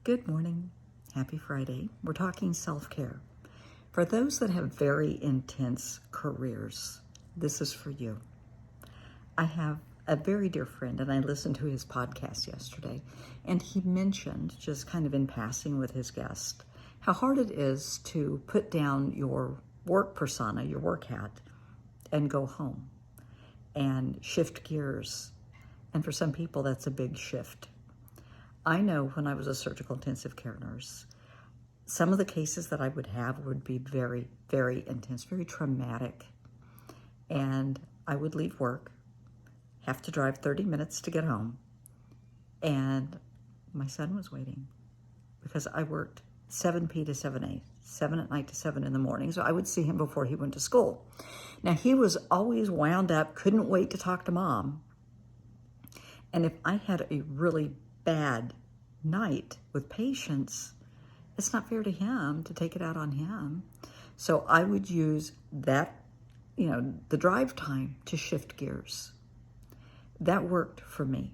Good morning. Happy Friday. We're talking self-care. For those that have very intense careers, this is for you. I have a very dear friend, and I listened to his podcast yesterday, and he mentioned, just kind of in passing with his guest, how hard it is to put down your work persona, your work hat, and go home and shift gears. And for some people, that's a big shift. I know when I was a surgical intensive care nurse, some of the cases that I would have would be very, very intense, very traumatic. And I would leave work, have to drive 30 minutes to get home, and my son was waiting because I worked 7 p to 7 a, 7 at night to 7 in the morning. So I would see him before he went to school. Now, he was always wound up, couldn't wait to talk to mom. And if I had a really bad night with patients, it's not fair to him to take it out on him. So I would use that, the drive time to shift gears. That worked for me.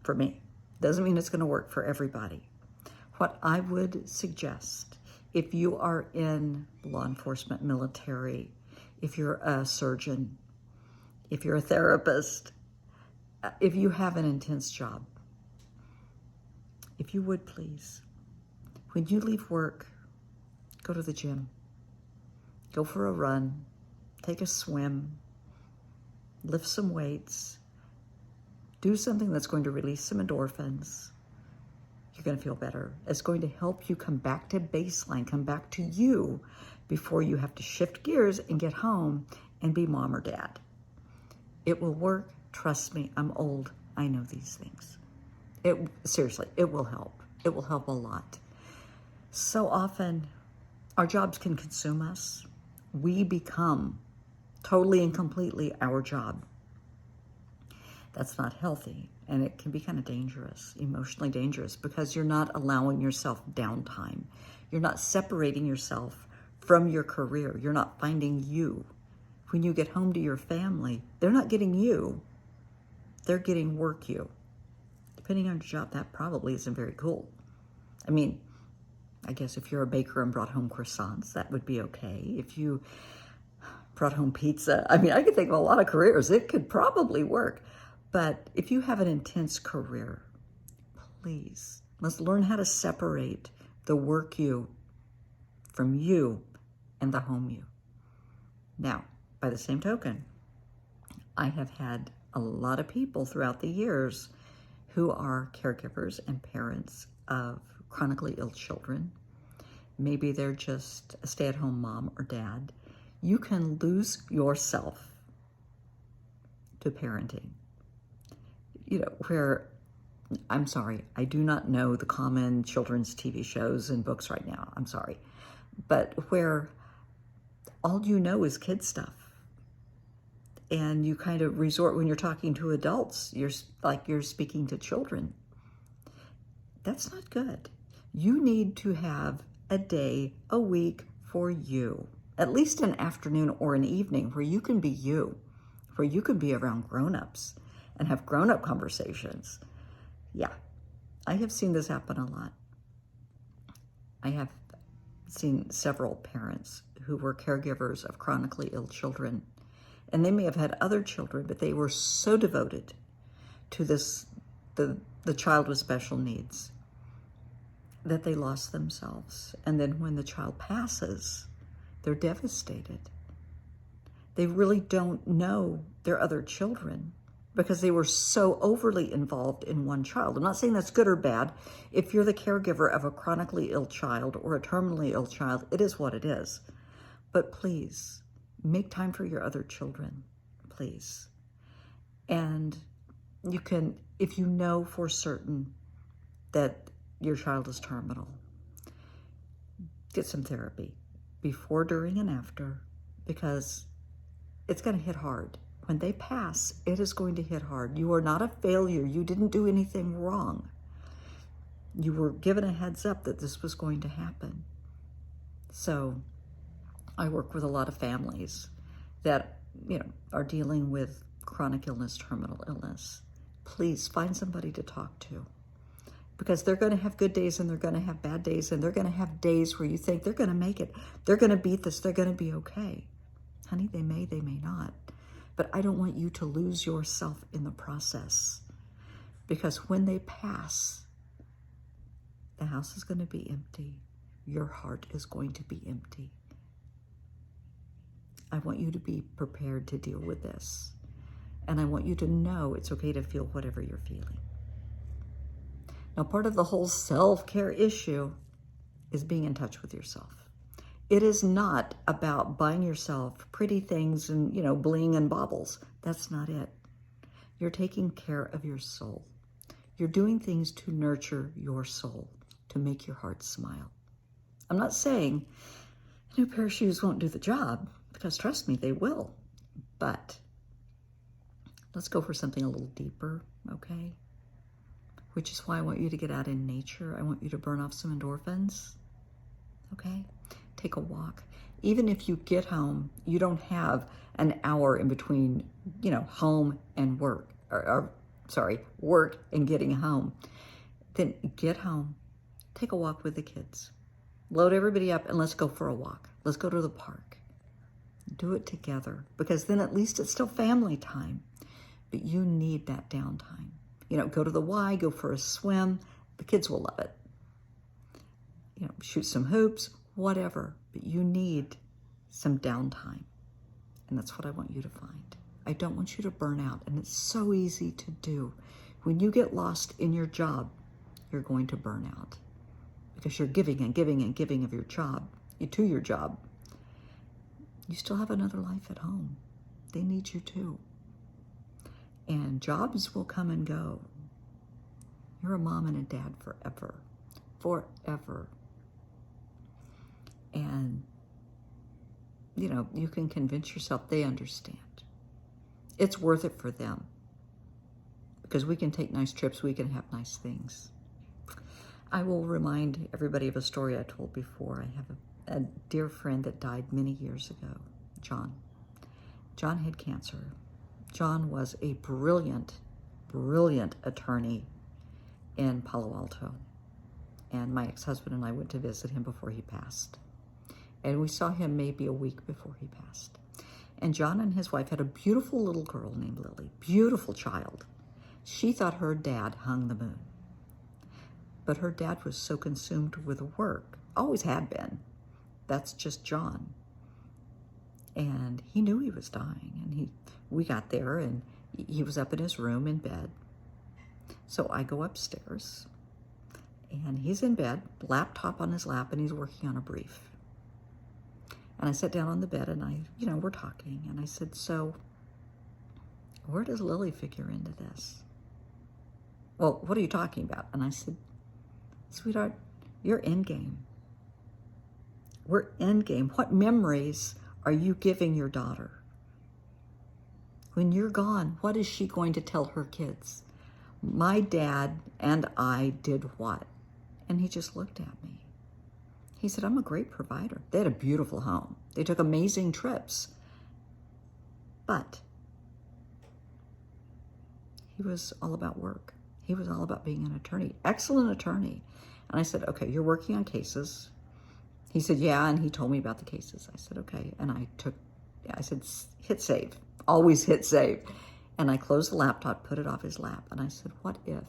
For me. Doesn't mean it's going to work for everybody. What I would suggest, if you are in law enforcement, military, if you're a surgeon, if you're a therapist, if you have an intense job, if you would please, when you leave work, go to the gym, go for a run, take a swim, lift some weights, do something that's going to release some endorphins. You're going to feel better. It's going to help you come back to baseline, come back to you before you have to shift gears and get home and be mom or dad. It will work. Trust me, I'm old. I know these things. Seriously, it will help. It will help a lot. So often, our jobs can consume us. We become totally and completely our job. That's not healthy, and it can be kind of dangerous, emotionally dangerous, because you're not allowing yourself downtime. You're not separating yourself from your career. You're not finding you. When you get home to your family, they're not getting you. They're getting work you. Depending on your job, that probably isn't very cool. I mean, I guess if you're a baker and brought home croissants, that would be okay. If you brought home pizza, I could think of a lot of careers. It could probably work. But if you have an intense career, please, let's learn how to separate the work you from you and the home you. Now, by the same token, I have had a lot of people throughout the years who are caregivers and parents of chronically ill children. Maybe they're just a stay-at-home mom or dad. You can lose yourself to parenting. Where, I'm sorry, I do not know the common children's TV shows and books right now. I'm sorry. But where all you know is kid stuff. And you kind of resort, when you're talking to adults, you're speaking to children. That's not good. You need to have a day, a week for you, at least an afternoon or an evening where you can be you, where you can be around grown-ups and have grown-up conversations. Yeah, I have seen this happen a lot. I have seen several parents who were caregivers of chronically ill children. And they may have had other children, but they were so devoted to the child with special needs that they lost themselves. And then when the child passes, they're devastated. They really don't know their other children because they were so overly involved in one child. I'm not saying that's good or bad. If you're the caregiver of a chronically ill child or a terminally ill child, it is what it is. But please, make time for your other children, please. And you can, if you know for certain that your child is terminal, get some therapy before, during, and after, because it's going to hit hard. When they pass, it is going to hit hard. You are not a failure. You didn't do anything wrong. You were given a heads up that this was going to happen. So I work with a lot of families that, are dealing with chronic illness, terminal illness. Please find somebody to talk to. Because they're going to have good days and they're going to have bad days, and they're going to have days where you think they're going to make it. They're going to beat this. They're going to be okay. Honey, they may not. But I don't want you to lose yourself in the process. Because when they pass, the house is going to be empty. Your heart is going to be empty. I want you to be prepared to deal with this. And I want you to know it's okay to feel whatever you're feeling. Now, part of the whole self-care issue is being in touch with yourself. It is not about buying yourself pretty things and, bling and baubles. That's not it. You're taking care of your soul. You're doing things to nurture your soul, to make your heart smile. I'm not saying a new pair of shoes won't do the job, because trust me, they will. But let's go for something a little deeper, okay? Which is why I want you to get out in nature. I want you to burn off some endorphins, okay? Take a walk. Even if you get home, you don't have an hour in between, home and work, work and getting home. Then get home, take a walk with the kids. Load everybody up and let's go for a walk. Let's go to the park. Do it together, because then at least it's still family time. But you need that downtime. Go to the Y, go for a swim. The kids will love it. Shoot some hoops, whatever. But you need some downtime. And that's what I want you to find. I don't want you to burn out. And it's so easy to do. When you get lost in your job, you're going to burn out. Because you're giving and giving and giving of your job, to your job. You still have another life at home. They need you too. And jobs will come and go. You're a mom and a dad forever. Forever. And, you can convince yourself they understand. It's worth it for them. Because we can take nice trips, we can have nice things. I will remind everybody of a story I told before. I have a dear friend that died many years ago, John. John had cancer. John was a brilliant, brilliant attorney in Palo Alto. And my ex-husband and I went to visit him before he passed. And we saw him maybe a week before he passed. And John and his wife had a beautiful little girl named Lily, beautiful child. She thought her dad hung the moon. But her dad was so consumed with work, always had been. That's just John. And he knew he was dying. And we got there and he was up in his room in bed. So I go upstairs and he's in bed, laptop on his lap, and he's working on a brief. And I sat down on the bed and we're talking. And I said, so where does Lily figure into this? Well, what are you talking about? And I said, sweetheart, you're endgame. We're endgame. What memories are you giving your daughter? When you're gone, what is she going to tell her kids? My dad and I did what? And he just looked at me. He said, I'm a great provider. They had a beautiful home. They took amazing trips. But he was all about work. He was all about being an attorney, excellent attorney. And I said, okay, you're working on cases. He said, yeah, and he told me about the cases. I said, okay. And I said, hit save, always hit save. And I closed the laptop, put it off his lap. And I said, what if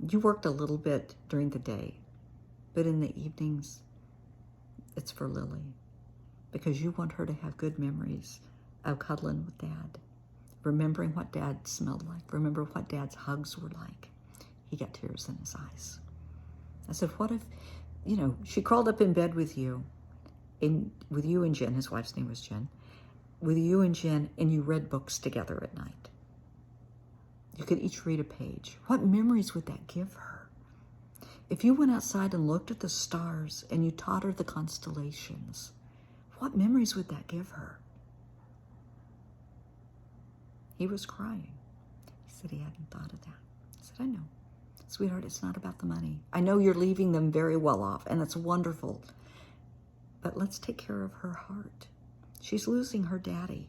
you worked a little bit during the day, but in the evenings, it's for Lily, because you want her to have good memories of cuddling with Dad, remembering what Dad smelled like, remember what Dad's hugs were like. He got tears in his eyes. I said, what if, she crawled up in bed with you and Jen, his wife's name was Jen, with you and Jen, and you read books together at night. You could each read a page. What memories would that give her? If you went outside and looked at the stars and you taught her the constellations, what memories would that give her? He was crying. He said he hadn't thought of that. I said, I know. Sweetheart, it's not about the money. I know you're leaving them very well off, and it's wonderful. But let's take care of her heart. She's losing her daddy.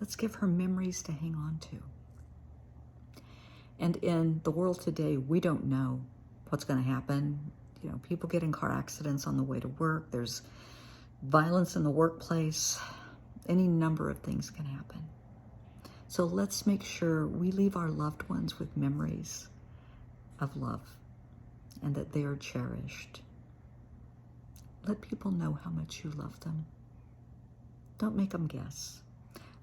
Let's give her memories to hang on to. And in the world today, we don't know what's going to happen. You know, people get in car accidents on the way to work. There's violence in the workplace. Any number of things can happen. So let's make sure we leave our loved ones with memories of love and that they are cherished. Let people know how much you love them. Don't make them guess.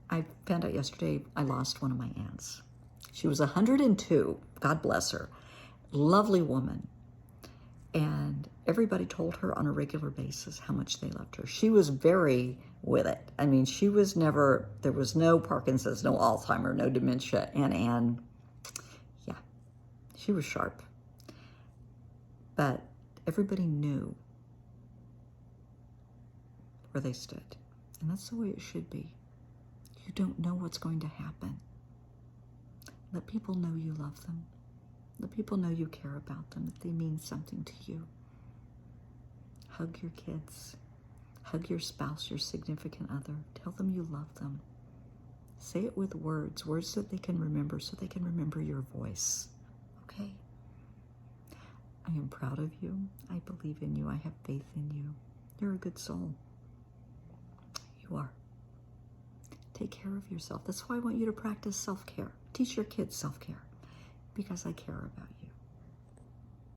I found out yesterday I lost one of my aunts. She was 102, God bless her, lovely woman. And everybody told her on a regular basis how much they loved her. She was very with it. I mean, she was never, there was no Parkinson's, no Alzheimer, no dementia. And Anne, yeah, she was sharp. But everybody knew where they stood. And that's the way it should be. You don't know what's going to happen. Let people know you love them. Let people know you care about them, that they mean something to you. Hug your kids. Hug your spouse, your significant other. Tell them you love them. Say it with words, words that they can remember so they can remember your voice. Okay? I am proud of you. I believe in you. I have faith in you. You're a good soul. You are. Take care of yourself. That's why I want you to practice self-care. Teach your kids self-care because I care about you.